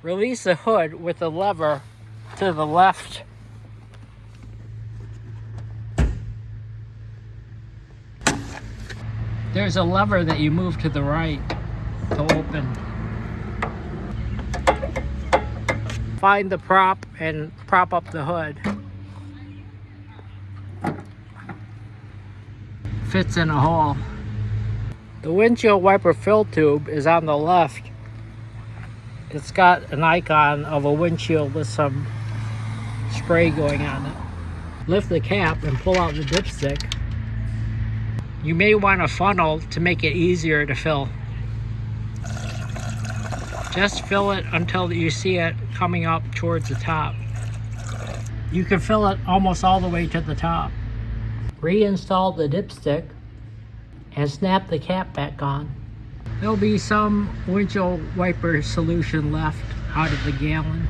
Release the hood with the lever to the left. There's a lever that you move to the right to open. Find the prop and prop up the hood. Fits in a hole. The windshield wiper fill tube is on the left. It's got an icon of a windshield with some spray going on it. Lift the cap and pull out the dipstick. You may want a funnel to make it easier to fill. Just fill it until you see it coming up towards the top. You can fill it almost all the way to the top. Reinstall the dipstick and snap the cap back on. There'll be some windshield wiper solution left out of the gallon.